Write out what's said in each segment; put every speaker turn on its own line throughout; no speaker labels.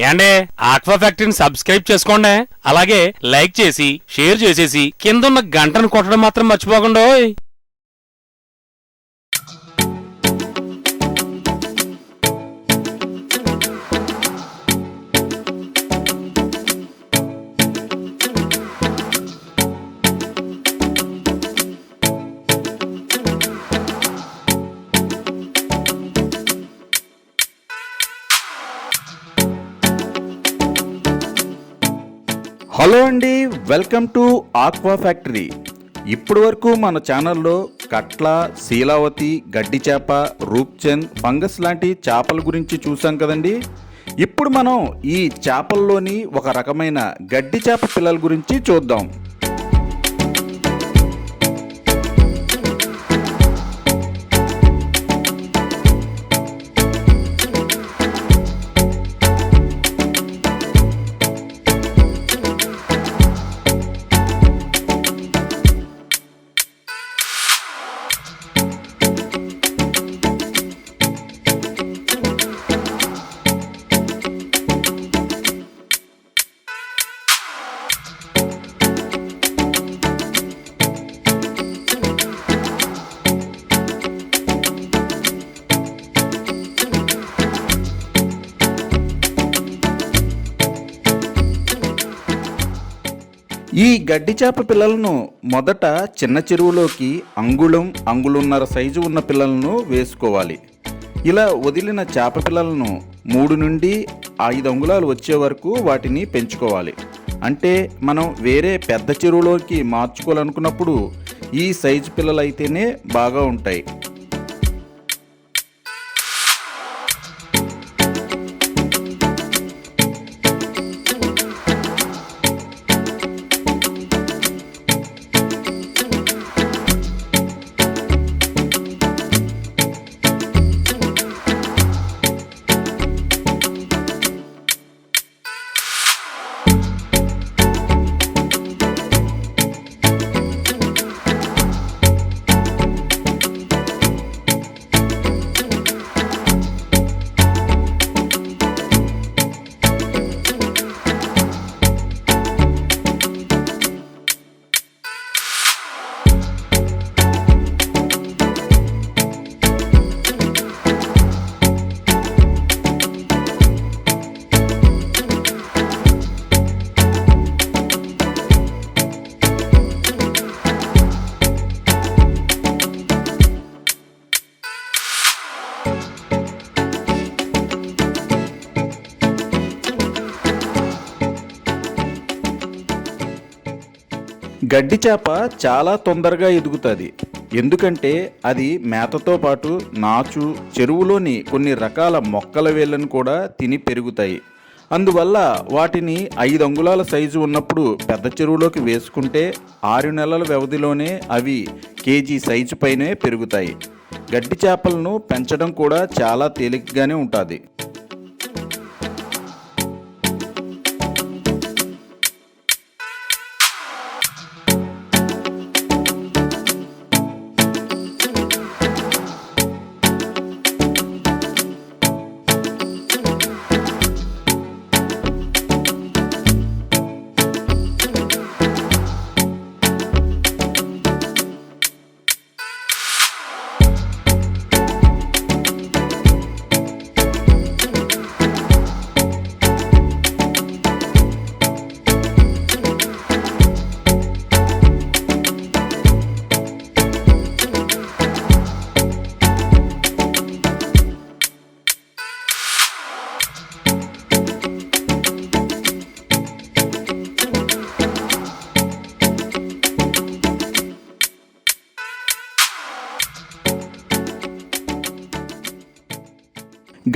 ఏండే aqua ఫ్యాక్టరీని subscribe చేసుకోండి, అలాగే లైక్ చేసి షేర్ చేసేసి కిందున్న గంటను కొట్టడం మాత్రం మర్చిపోకుండా.
హలో అండి, వెల్కమ్ టు ఆక్వా ఫ్యాక్టరీ. ఇప్పటి వరకు మన ఛానల్లో కట్ల, శీలావతి, గడ్డి చేప, రూప్చంద్, ఫంగస్ లాంటి చేపల గురించి చూసాం కదండి. ఇప్పుడు మనం ఈ చేపల్లోని ఒక రకమైన గడ్డి చేప పిల్లల గురించి చూద్దాం. ఈ గడ్డి చేప పిల్లలను మొదట చిన్న చెరువులోకి అంగుళంన్నర సైజు ఉన్న పిల్లలను వేసుకోవాలి. ఇలా వదిలిన చేప పిల్లలను 3 నుండి 5 అంగుళాలు వచ్చే వరకు వాటిని పెంచుకోవాలి. అంటే మనం వేరే పెద్ద చెరువులోకి మార్చుకోవాలనుకున్నప్పుడు ఈ సైజు పిల్లలు అయితేనే బాగా ఉంటాయి. గడ్డి చేప చాలా తొందరగా ఎదుగుతుంది. ఎందుకంటే అది మేతతో పాటు నాచు, చెరువులోని కొన్ని రకాల మొక్కల వేళ్ళను కూడా తిని పెరుగుతాయి. అందువల్ల వాటిని 5 అంగుళాల సైజు ఉన్నప్పుడు పెద్ద చెరువులోకి వేసుకుంటే 6 నెలల వ్యవధిలోనే అవి కేజీ సైజు పైనే పెరుగుతాయి. గడ్డి చేపలను పెంచడం కూడా చాలా తేలికగానే ఉంటుంది.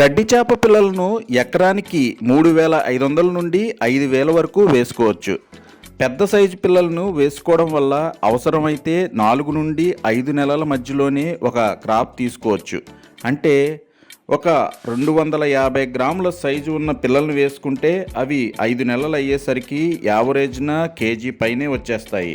గడ్డి చేప పిల్లలను ఎకరానికి 3,500 నుండి 5,000 వరకు వేసుకోవచ్చు. పెద్ద సైజు పిల్లలను వేసుకోవడం వల్ల అవసరమైతే 4 నుండి 5 నెలల మధ్యలోనే ఒక క్రాప్ తీసుకోవచ్చు. అంటే ఒక 250 గ్రాముల సైజు ఉన్న పిల్లలను వేసుకుంటే అవి 5 నెలలు అయ్యేసరికి యావరేజ్న కేజీ పైనే వచ్చేస్తాయి.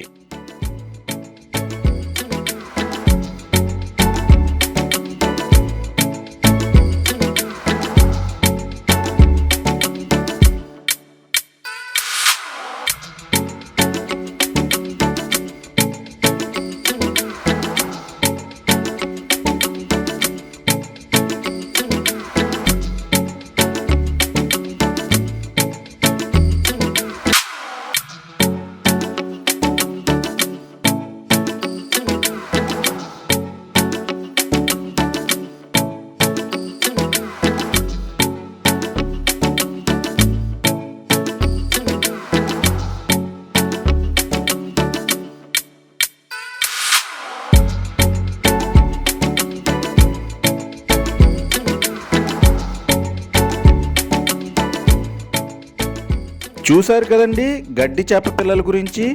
చూశారు కదండి గడ్డి చేప పిల్లల గురించి.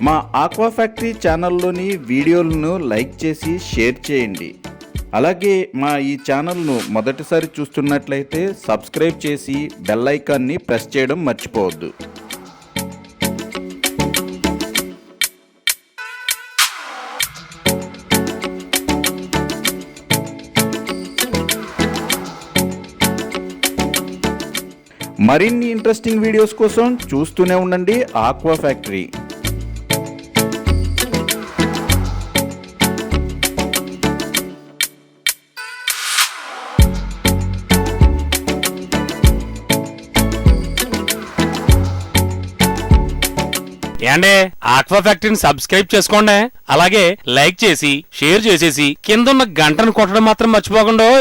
మా ఆక్వా ఫ్యాక్టరీ ఛానల్లోని వీడియోలను లైక్ చేసి షేర్ చేయండి. అలాగే మా ఈ ఛానల్ను మొదటిసారి చూస్తున్నట్లయితే సబ్స్క్రైబ్ చేసి బెల్ ఐకాన్ని ప్రెస్ చేయడం మర్చిపోవద్దు. మరిన్ని ఇంట్రెస్టింగ్ వీడియోస్ కోసం చూస్తూనే ఉండండి ఆక్వా ఫ్యాక్టరీ.
ఏండే ఆక్వా ఫ్యాక్టరీని సబ్స్క్రైబ్ చేసుకోండి. అలాగే లైక్ చేసి షేర్ చేసేసి కిందున్న గంటను కొట్టడం మాత్రం మర్చిపోకండి.